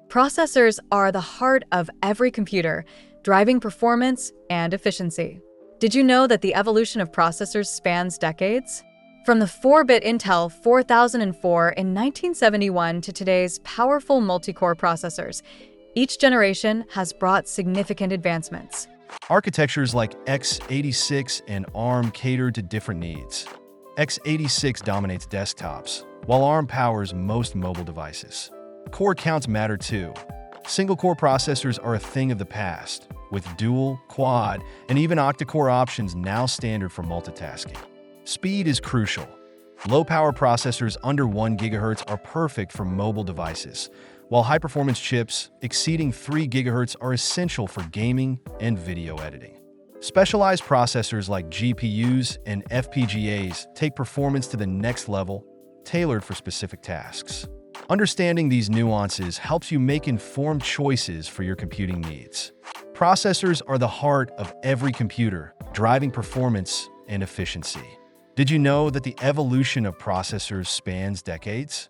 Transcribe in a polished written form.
Processors are the heart of every computer, driving performance and efficiency. Did you know that the evolution of processors spans decades? From the 4-bit Intel 4004 in 1971 to today's powerful multi-core processors, each generation has brought significant advancements. Architectures like x86 and ARM cater to different needs. x86 dominates desktops, while ARM powers most mobile devices. Core counts matter too. Single-core processors are a thing of the past, with dual, quad, and even octa-core options now standard for multitasking. Speed is crucial. Low-power processors under 1 GHz are perfect for mobile devices, while high-performance chips exceeding 3 GHz are essential for gaming and video editing. Specialized processors like GPUs and FPGAs take performance to the next level, tailored for specific tasks. Understanding these nuances helps you make informed choices for your computing needs. Processors are the heart of every computer, driving performance and efficiency. Did you know that the evolution of processors spans decades?